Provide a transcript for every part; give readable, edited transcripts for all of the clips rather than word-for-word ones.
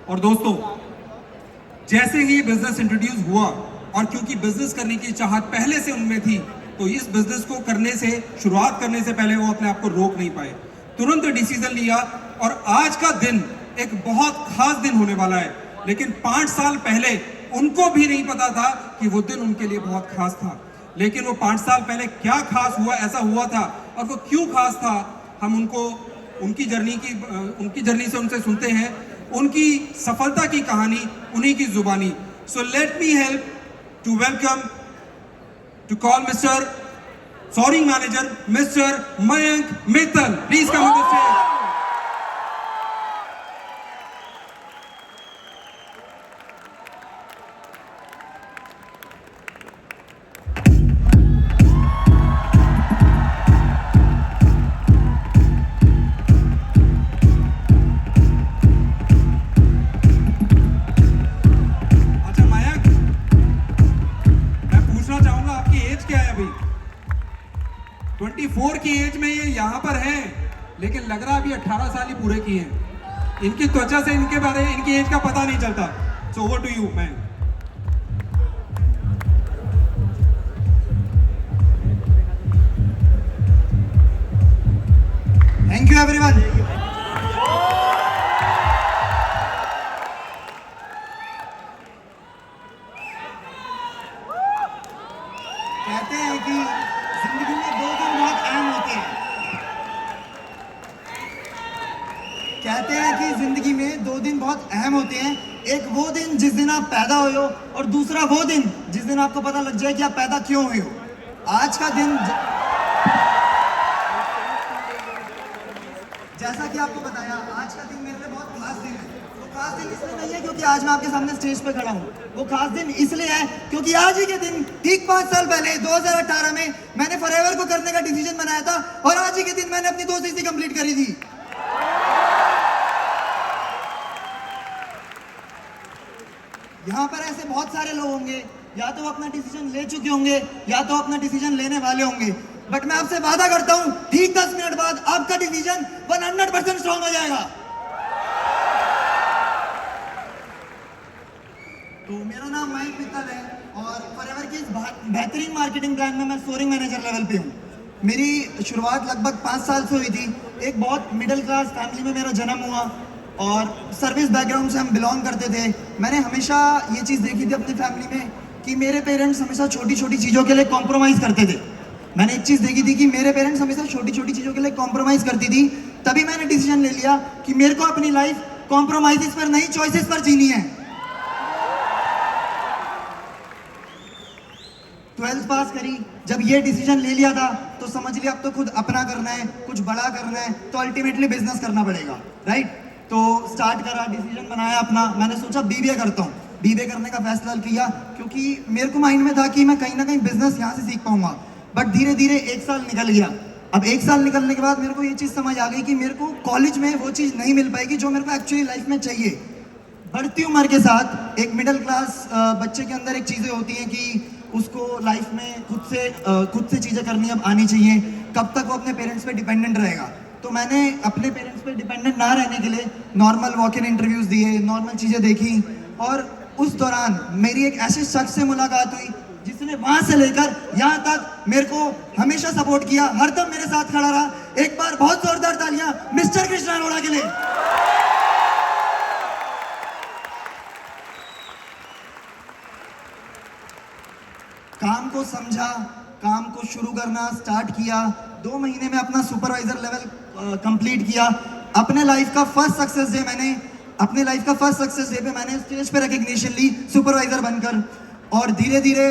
और दोस्तों, जैसे ही बिजनेस इंट्रोड्यूस हुआ और क्योंकि बिजनेस करने की चाहत पहले से उनमें थी, तो इस बिजनेस को करने से, शुरुआत करने से पहले वो अपने आप को रोक नहीं पाए, तुरंत डिसीजन लिया। और आज का दिन एक बहुत खास दिन होने वाला है, लेकिन 5 साल पहले उनको भी नहीं पता था कि वो दिन उनके लिए बहुत खास था। लेकिन वो 5 साल पहले क्या खास हुआ, ऐसा हुआ था, और वो क्यों खास था, हम उनको उनकी जर्नी से उनसे सुनते हैं, उनकी सफलता की कहानी उन्हीं की जुबानी। So let me help to welcome, to call mister sourcing manager mister Mayank Mittal. Please come on the stage. चाहूंगा आपकी एज क्या है अभी? 24 की एज में ये यहां पर हैं, लेकिन लग रहा है अभी 18 साल ही पूरे किए हैं। इनकी त्वचा से इनकी एज का पता नहीं चलता। So over to you man. Thank you everyone. कहते हैं कि जिंदगी में दो दिन बहुत अहम होते हैं। कहते हैं कि जिंदगी में दो दिन बहुत अहम होते हैं। एक वो दिन जिस दिन आप पैदा हुए हो, और दूसरा वो दिन जिस दिन आपको पता लग जाए कि आप पैदा क्यों हुए हो। आज का दिन जैसा कि आपको बताया, आज का दिन मेरे लिए बहुत खास दिन है। वो खास दिन इसलिए नहीं है क्योंकि आज मैं आपके सामने स्टेज पे खड़ा हूँ। वो खास दिन इसलिए है क्योंकि आज ही के दिन ठीक 5 साल पहले 2018 में मैंने फॉरएवर को करने का डिसीजन बनाया था, और आज ही के दिन मैंने अपनी 2 कंप्लीट करी थी। यहाँ पर ऐसे बहुत सारे लोग होंगे, या तो वो अपना डिसीजन ले चुके होंगे या तो अपना डिसीजन लेने वाले होंगे, बट मैं आपसे वादा करता हूं ठीक 10 मिनट बाद आपका डिसीजन 100% स्ट्रॉन्ग हो जाएगा। तो मेरा नाम मयंक मित्तल है, और फॉरएवर की इस बेहतरीन मार्केटिंग प्लान में मैं सोरिंग मैनेजर लेवल पे हूँ। मेरी शुरुआत लगभग 5 साल से हुई थी। एक बहुत मिडिल क्लास फैमिली में मेरा जन्म हुआ, और सर्विस बैकग्राउंड से हम बिलोंग करते थे। मैंने हमेशा ये चीज़ देखी थी अपनी फैमिली में कि मेरे पेरेंट्स हमेशा छोटी छोटी चीज़ों के लिए कॉम्प्रोमाइज़ करते थे। मैंने एक चीज़ देखी थी कि मेरे पेरेंट्स हमेशा छोटी छोटी चीज़ों के लिए कॉम्प्रोमाइज़ करती थी। तभी मैंने डिसीजन ले लिया कि मेरे को अपनी लाइफ कॉम्प्रोमाइज़ पर नहीं, चॉइसेस पर जीनी है। 12th पास करी, जब ये डिसीजन ले लिया था तो समझ लिया अब तो खुद अपना करना है, कुछ बड़ा करना है, तो अल्टीमेटली बिजनेस करना पड़ेगा, राइट। तो स्टार्ट करा, डिसीजन बनाया अपना। मैंने सोचा बीबीए करता हूँ। बीबीए करने का फैसला किया क्योंकि मेरे को माइंड में था कि मैं कहीं ना कहीं बिजनेस यहाँ से सीख पाऊंगा। बट धीरे धीरे 1 साल निकल गया। अब 1 साल निकलने के बाद मेरे को ये चीज़ समझ आ गई कि मेरे को कॉलेज में वो चीज़ नहीं मिल पाएगी जो मेरे को एक्चुअली लाइफ में चाहिए। बढ़ती उम्र के साथ एक मिडिल क्लास बच्चे के अंदर एक चीज़ें होती हैं कि उसको लाइफ में खुद से चीज़ें करनी अब आनी चाहिए। कब तक वो अपने पेरेंट्स पे डिपेंडेंट रहेगा। तो मैंने अपने पेरेंट्स पे डिपेंडेंट ना रहने के लिए नॉर्मल वॉक इन इंटरव्यूज़ दिए, नॉर्मल चीज़ें देखी, और उस दौरान मेरी एक ऐसे शख्स से मुलाकात हुई जिसने वहां से लेकर यहाँ तक मेरे को हमेशा सपोर्ट किया, हरदम मेरे साथ खड़ा रहा। एक बार बहुत जोरदार तालियां मिस्टर कृष्णा अरोड़ा के लिए। काम को समझा, काम को शुरू करना स्टार्ट किया। 2 महीने में अपना सुपरवाइजर लेवल कंप्लीट किया। अपने लाइफ का फर्स्ट सक्सेस डे पे मैंने स्टेज पे रिकग्निशन ली सुपरवाइजर बनकर। और धीरे धीरे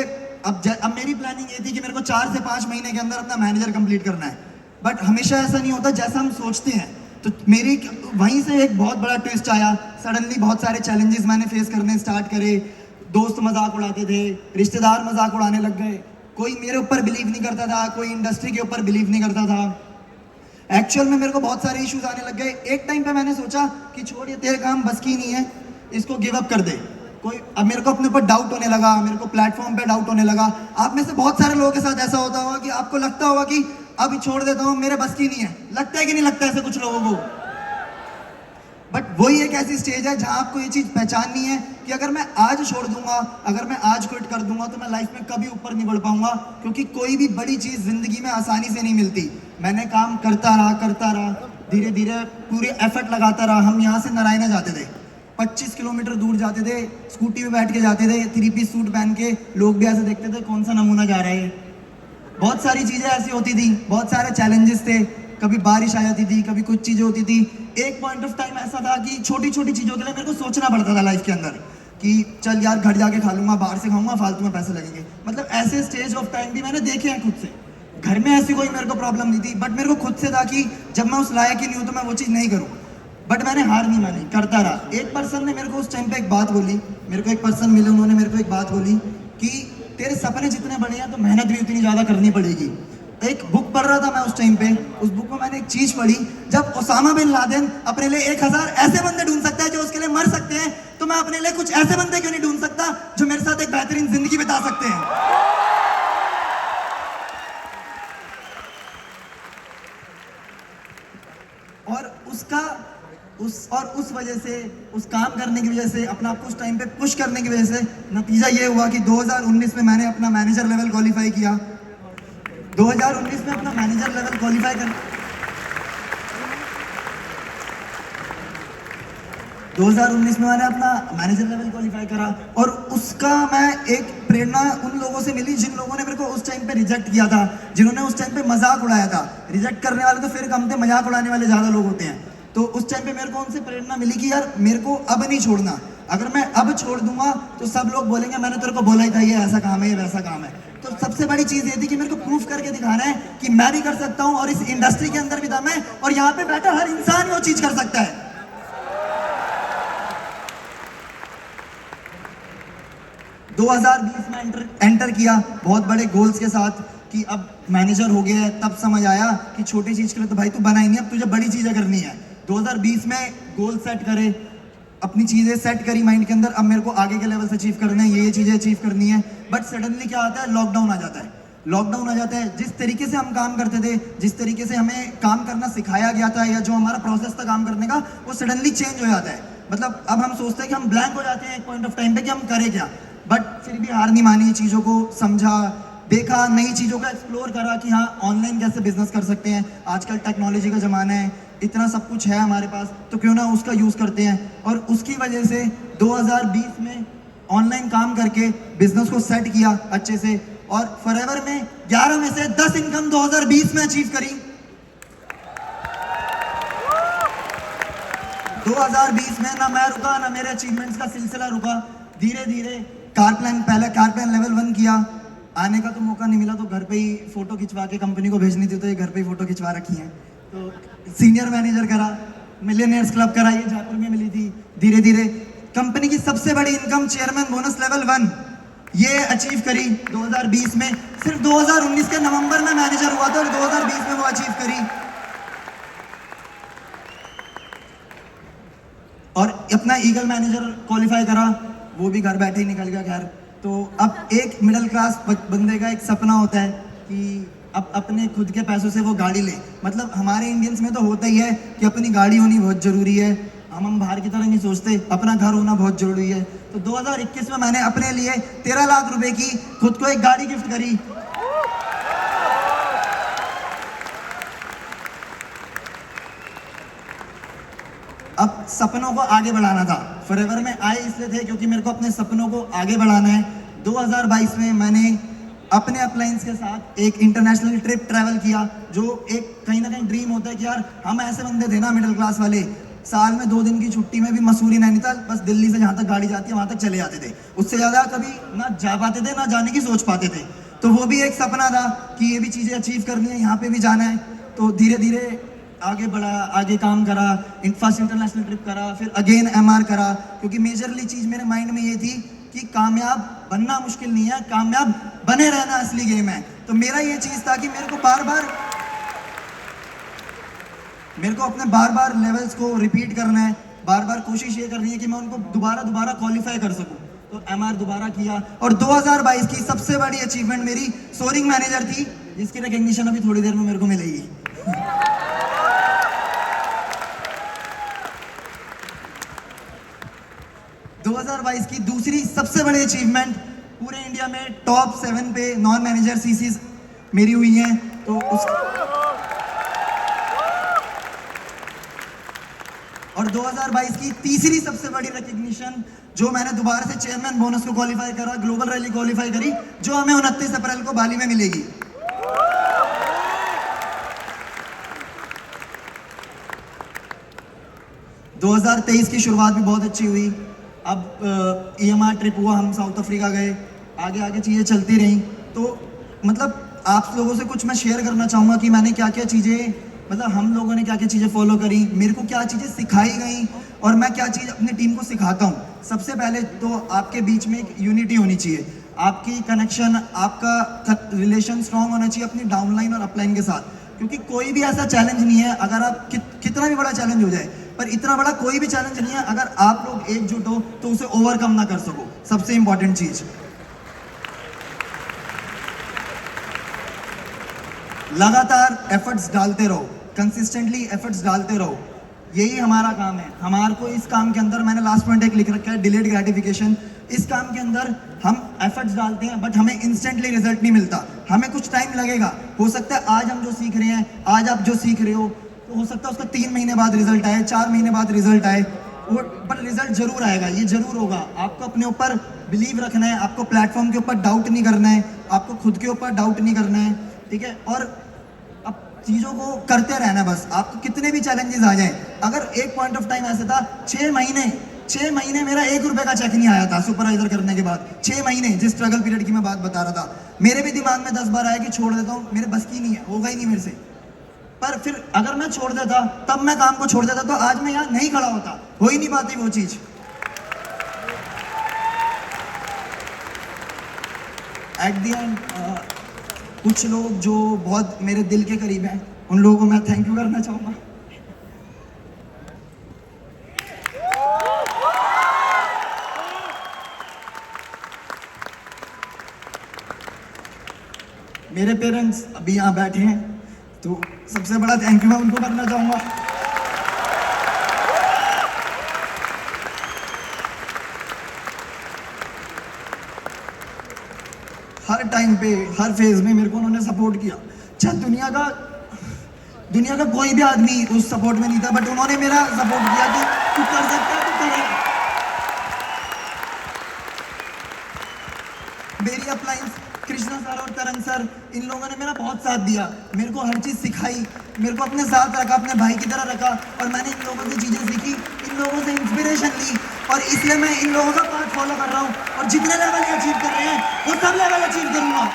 अब मेरी प्लानिंग ये थी कि मेरे को 4 से 5 महीने के अंदर अपना मैनेजर कंप्लीट करना है। बट हमेशा ऐसा नहीं होता जैसा हम सोचते हैं। तो मेरी वहीं से एक बहुत बड़ा ट्विस्ट आया। सडनली बहुत सारे चैलेंजेस मैंने फेस करने स्टार्ट करे। दोस्त मजाक उड़ाते थे, रिश्तेदार मजाक उड़ाने लग गए, कोई मेरे ऊपर बिलीव नहीं करता था, कोई इंडस्ट्री के ऊपर बिलीव नहीं करता था। एक्चुअल में मेरे को बहुत सारे इश्यूज आने लग गए। एक टाइम पे मैंने सोचा कि छोड़, ये तेरे काम बस की नहीं है, इसको गिव अप कर दे। अब मेरे को अपने ऊपर डाउट होने लगा, मेरे को प्लेटफॉर्म पे डाउट होने लगा। आप में से बहुत सारे लोगों के साथ ऐसा होता होगा कि आपको लगता होगा कि अब छोड़ देता हूँ, मेरे बस की नहीं है। लगता है कि नहीं लगता ऐसे कुछ लोगों को? बट वही एक ऐसी स्टेज है जहां आपको ये चीज पहचाननी है कि अगर मैं आज छोड़ दूंगा, अगर मैं आज क्विट कर दूंगा, तो मैं लाइफ में कभी ऊपर नहीं बढ़ पाऊंगा, क्योंकि कोई भी बड़ी चीज जिंदगी में आसानी से नहीं मिलती। मैंने काम करता रहा, धीरे धीरे पूरी एफर्ट लगाता रहा। हम यहाँ से नारायणा जाते थे, 25 किलोमीटर दूर जाते थे, स्कूटी पे बैठ के जाते थे, 3 पीस सूट पहन के। लोग भी ऐसे देखते थे कौन सा नमूना जा रहा है। बहुत सारी चीजें ऐसी होती थी, बहुत सारे चैलेंजेस थे। कभी बारिश आ जाती थी, कभी कुछ चीजें होती थी। एक पॉइंट ऑफ टाइम ऐसा था कि छोटी छोटी चीजों के लिए मेरे को सोचना पड़ता था लाइफ के अंदर कि चल यार घर जाके खा लूंगा, बाहर से खाऊंगा, फालतू में पैसे लगेंगे। मतलब ऐसे स्टेज ऑफ टाइम भी मैंने देखे हैं खुद से। घर में ऐसी कोई मेरे को प्रॉब्लम नहीं थी, बट मेरे को खुद से था कि जब मैं उस लायक ही नहीं हूं तो मैं वो चीज़ नहीं करूं। बट मैंने हार नहीं मानी, करता रहा। एक पर्सन ने मेरे को उस टाइम पे एक बात बोली, मेरे को एक पर्सन मिले, उन्होंने मेरे को एक बात बोली कि तेरे सपने जितने बड़े हैं तो मेहनत भी उतनी ज़्यादा करनी पड़ेगी। एक बुक पढ़ रहा था मैं उस टाइम पे, उस बुक में मैंने एक चीज पढ़ी, जब ओसामा बिन लादेन अपने लिए 1000 ऐसे बंदे ढूंढ सकता है जो उसके लिए मर सकते हैं, तो मैं अपने लिए कुछ ऐसे बंदे क्यों नहीं ढूंढ सकता जो मेरे साथ एक बेहतरीन जिंदगी बिता सकते हैं। और उस वजह से, उस काम करने की वजह से, अपना आपको उस टाइम पे पुश करने की वजह से नतीजा ये हुआ कि 2019 में मैंने अपना मैनेजर लेवल क्वालिफाई किया। 2019 में अपना मैनेजर लेवल क्वालिफाई कर 2019 में मैंने अपना मैनेजर लेवल क्वालिफाई करा। और उसका मैं एक प्रेरणा उन लोगों से मिली जिन लोगों ने मेरे को उस टाइम पे रिजेक्ट किया था, जिन्होंने उस टाइम पे मजाक उड़ाया था। रिजेक्ट करने वाले तो फिर कम थे, मजाक उड़ाने वाले ज़्यादा लोग होते हैं। तो उस टाइम पे मेरे को उनसे प्रेरणा मिली कि यार मेरे को अब नहीं छोड़ना। अगर मैं अब छोड़ दूंगा तो सब लोग बोलेंगे मैंने तेरे को बोला ही था ये ऐसा काम है, ये वैसा काम है। तो सबसे बड़ी चीज ये थी कि मेरे को प्रूफ करके दिखाना है कि मैं भी कर सकता हूं, और इस इंडस्ट्री के अंदर भी दम है, और यहाँ पे बैठा हर इंसान वो चीज कर सकता है। दो 2020 में एंटर किया बहुत बड़े गोल्स के साथ कि अब मैनेजर हो गया है। तब समझ आया कि छोटी चीज के लिए तो भाई तू बना ही नहीं, अब तुझे बड़ी चीजें करनी है। 2020 में गोल सेट करे, अपनी चीजें सेट करी माइंड के अंदर, अब मेरे को आगे के लेवल से अचीव करना है, ये चीजें अचीव करनी है। बट सडनली क्या आता है, लॉकडाउन आ जाता है। लॉकडाउन आ जाता है। जिस तरीके से हम काम करते थे, जिस तरीके से हमें काम करना सिखाया गया था, या जो हमारा प्रोसेस था काम करने का, वो सडनली चेंज हो जाता है। मतलब अब हम सोचते हैं कि हम ब्लैंक हो जाते हैं एक पॉइंट ऑफ टाइम पे कि हम करें क्या। बट फिर भी हार नहीं मानी, चीज़ों को समझा, देखा, नई चीज़ों का एक्सप्लोर करा कि हाँ ऑनलाइन कैसे बिजनेस कर सकते हैं। आजकल टेक्नोलॉजी का ज़माना है, इतना सब कुछ है हमारे पास, तो क्यों ना उसका यूज़ करते हैं। और उसकी वजह से 2020 में ऑनलाइन काम करके बिजनेस को सेट किया अच्छे से, और फॉरएवर में 11 में से 10 इनकम 2020 में अचीव करी। 2020 में ना मैं रुका, ना मेरे अचीवमेंट्स का सिलसिला रुका। धीरे धीरे पहले कार प्लान लेवल 1 किया। आने का तो मौका नहीं मिला, तो घर पे ही फोटो खिंचवा के कंपनी को भेजनी थी, तो ये घर पे ही फोटो खिंचवा रखी है। तो सीनियर मैनेजर करा, मिलियनियर्स क्लब करा, ये जयपुर में मिली थी। धीरे धीरे कंपनी की सबसे बड़ी इनकम चेयरमैन बोनस लेवल 1 ये अचीव करी 2020 में। सिर्फ 2019 के नवंबर में मैनेजर हुआ था और 2020 में वो अचीव करी। और अपना ईगल मैनेजर क्वालिफाई करा, वो भी घर बैठे ही निकल गया। खैर, तो अब एक मिडिल क्लास बंदे का एक सपना होता है कि अब अपने खुद के पैसों से वो गाड़ी ले। मतलब हमारे इंडियंस में तो होता ही है कि अपनी गाड़ी होनी बहुत ज़रूरी है। हम बाहर की तरह नहीं सोचते, अपना घर होना बहुत ज़रूरी है। तो 2021 में मैंने अपने लिए 13 लाख रुपए की खुद को एक गाड़ी गिफ्ट करी। अब सपनों को आगे बढ़ाना था। फॉरएवर में आए इसलिए थे क्योंकि मेरे को अपने सपनों को आगे बढ़ाना है। 2022 में मैंने अपने अपलाइंस के साथ एक इंटरनेशनल ट्रिप ट्रैवल किया, जो एक कहीं ना कहीं ड्रीम होता है कि यार हम ऐसे बंदे थे ना मिडिल क्लास वाले, साल में 2 दिन की छुट्टी में भी मसूरी नैनीताल, बस दिल्ली से जहाँ तक गाड़ी जाती है वहाँ तक चले जाते थे। उससे ज़्यादा कभी ना जा पाते थे, ना जाने की सोच पाते थे। तो वो भी एक सपना था कि ये भी चीज़ें अचीव करनी है, यहाँ पे भी जाना है। तो धीरे धीरे आगे बढ़ा, आगे काम करा, फर्स्ट इंटरनेशनल ट्रिप करा, फिर अगेन MR करा। क्योंकि मेजरली चीज़ मेरे माइंड में ये थी कि कामयाब बनना मुश्किल नहीं है, कामयाब बने रहना असली गेम है। तो मेरा ये चीज़ था कि मेरे को अपने बार बार लेवल्स को रिपीट करना है, बार बार कोशिश ये करनी है कि मैं उनको दोबारा क्वालिफाई कर सकूं। तो MR दोबारा किया, और 2022 की सबसे बड़ी अचीवमेंट मेरी सोरिंग मैनेजर थी, जिसकी रिकग्निशन अभी थोड़ी देर में मेरे को मिलेगी। 2022 की दूसरी सबसे बड़ी अचीवमेंट, पूरे इंडिया में टॉप 7 पे नॉन मैनेजर सीसीज मेरी हुई हैं। तो उस और 2022 की तीसरी सबसे बड़ी रिकग्निशन, जो मैंने दोबारा से चेयरमैन बोनस को क्वालिफाई करा, ग्लोबल रैली क्वालिफाई करी, जो हमें 29 अप्रैल को बाली में मिलेगी। - 2023 की शुरुआत भी बहुत अच्छी हुई। अब EMR ट्रिप हुआ, हम साउथ अफ्रीका गए, आगे आगे चीज़ें चलती रहीं। तो मतलब आप लोगों से कुछ मैं शेयर करना चाहूँगा कि मैंने क्या क्या चीज़ें, मतलब हम लोगों ने क्या क्या चीज़ें फॉलो करी, मेरे को क्या चीज़ें सिखाई गई और मैं क्या चीज़ अपनी टीम को सिखाता हूँ। सबसे पहले तो आपके बीच में एक यूनिटी होनी चाहिए, आपकी कनेक्शन, आपका रिलेशन स्ट्रांग होना चाहिए अपनी डाउनलाइन और अपलाइन के साथ। क्योंकि कोई भी ऐसा चैलेंज नहीं है, अगर आप कितना भी बड़ा चैलेंज हो जाए, पर इतना बड़ा कोई भी चैलेंज नहीं है अगर आप लोग एकजुट हो तो उसे ओवरकम ना कर सको। सबसे इंपॉर्टेंट चीज, लगातार एफर्ट्स डालते रहो, कंसिस्टेंटली एफर्ट्स डालते रहो, यही हमारा काम है। हमारे को इस काम के अंदर, मैंने लास्ट पॉइंट एक लिख रखा है, डिलेड ग्रेटिफिकेशन। इस काम के अंदर हम एफर्ट्स डालते हैं बट हमें इंस्टेंटली रिजल्ट नहीं मिलता, हमें कुछ टाइम लगेगा। हो सकता है आज हम जो सीख रहे हैं, आज आप जो सीख रहे हो, तो हो सकता है उसका 3 महीने बाद रिजल्ट आए, 4 महीने बाद रिजल्ट आए, पर रिजल्ट जरूर आएगा, ये जरूर होगा। आपको अपने ऊपर बिलीव रखना है, आपको प्लेटफॉर्म के ऊपर डाउट नहीं करना है, आपको खुद के ऊपर डाउट नहीं करना है, ठीक है। और अब चीज़ों को करते रहना, बस आपको कितने भी चैलेंजेस आ जाएं। अगर एक पॉइंट ऑफ टाइम ऐसे था, 6 महीने मेरा 1 रुपए का चेक नहीं आया था सुपरवाइजर करने के बाद। 6 महीने, जिस स्ट्रगल पीरियड की मैं बात बता रहा था, मेरे भी दिमाग में 10 बार आया कि छोड़ देता हूँ, मेरे बस की नहीं है, होगा ही नहीं मेरे से। पर फिर अगर मैं छोड़ देता, तब मैं काम को छोड़ देता, तो आज मैं यहाँ नहीं खड़ा होता, हो ही नहीं पाती वो चीज। एट द एंड कुछ लोग जो बहुत मेरे दिल के करीब हैं, उन लोगों को मैं थैंक यू करना चाहूंगा। मेरे पेरेंट्स अभी यहाँ बैठे हैं, तो सबसे बड़ा थैंक यू मैं उनको करना चाहूंगा। हर टाइम पे, हर फेज में मेरे को उन्होंने सपोर्ट किया। चाहे दुनिया का कोई भी आदमी उस सपोर्ट में नहीं था, बट उन्होंने मेरा सपोर्ट किया कि तू कर सकता है, तू करेगा। मेरी अपलाइंस कृष्णा सर और तरन सर, इन लोगों ने मेरा बहुत साथ दिया, मेरे को हर चीज़ सिखाई, मेरे को अपने साथ रखा, अपने भाई की तरह रखा, और मैंने इन लोगों से चीज़ें सीखी, इन लोगों से इंस्पिरेशन ली, और इसलिए मैं इन लोगों का पाथ फॉलो कर रहा हूँ। और जितने लेवल ये अचीव कर रहे हैं, वो सब लेवल अचीव करूँगा।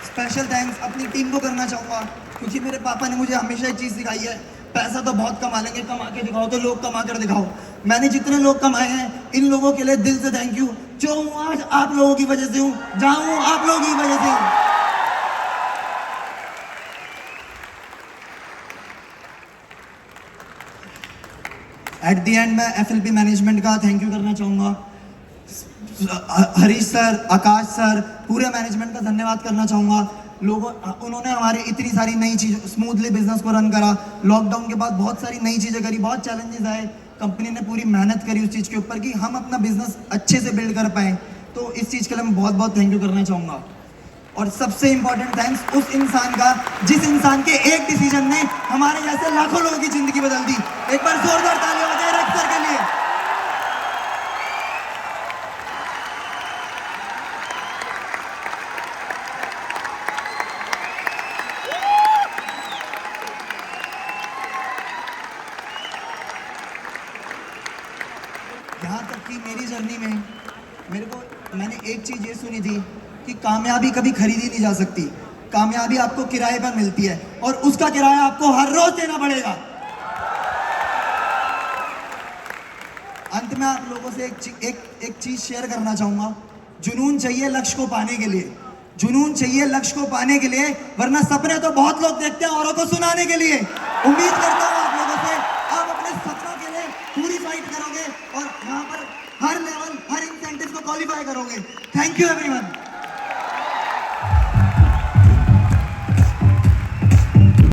स्पेशल थैंक्स अपनी टीम को करना चाहूँगा, क्योंकि मेरे पापा ने मुझे हमेशा एक चीज़ सिखाई है, पैसा तो बहुत कमा लेंगे, कमा के दिखाओ तो लोग कमा कर दिखाओ। मैंने जितने लोग कमाए हैं, इन लोगों के लिए दिल से थैंक यू। जो हूँ आज आप लोगों की वजह से हूँ, जहाँ हूँ आप लोगों की वजह से हूँ। एट द एंड मैं FLP मैनेजमेंट का थैंक यू करना चाहूँगा। हरीश सर, आकाश सर, पूरे मैनेजमेंट का धन्यवाद करना चाहूँगा। उन्होंने हमारी इतनी सारी नई चीज़, स्मूथली बिजनेस को रन करा। लॉकडाउन के बाद बहुत सारी नई चीज़ें करी, बहुत चैलेंजेस आए, कंपनी ने पूरी मेहनत करी उस चीज़ के ऊपर कि हम अपना बिजनेस अच्छे से बिल्ड कर पाएँ। तो इस चीज़ के लिए मैं बहुत बहुत थैंक यू करना चाहूँगा। और सबसे इंपॉर्टेंट थैंक्स उस इंसान का, जिस इंसान के एक डिसीजन ने हमारे जैसे लाखों लोगों की जिंदगी बदल दी। एक बार जोरदार तालियां बजाएं रख सर के लिए। यहाँ तक कि मेरी जर्नी में मैंने एक चीज़ ये सुनी थी कि कामयाबी कभी खरीदी नहीं जा सकती, कामयाबी आपको किराए पर मिलती है, और उसका किराया आपको हर रोज देना पड़ेगा। अंत में आप लोगों से एक चीज शेयर करना चाहूंगा। जुनून चाहिए लक्ष्य को पाने के लिए, जुनून चाहिए लक्ष्य को पाने के लिए, वरना सपने तो बहुत लोग देखते हैं औरों को सुनाने के लिए। उम्मीद करता हूँ आप लोगों से आप अपने सपनों के लिए पूरी फाइट करोगे और यहाँ पर हर लेवल हर इंसेंटिव को क्वालिफाई करोगे। Thank you everyone.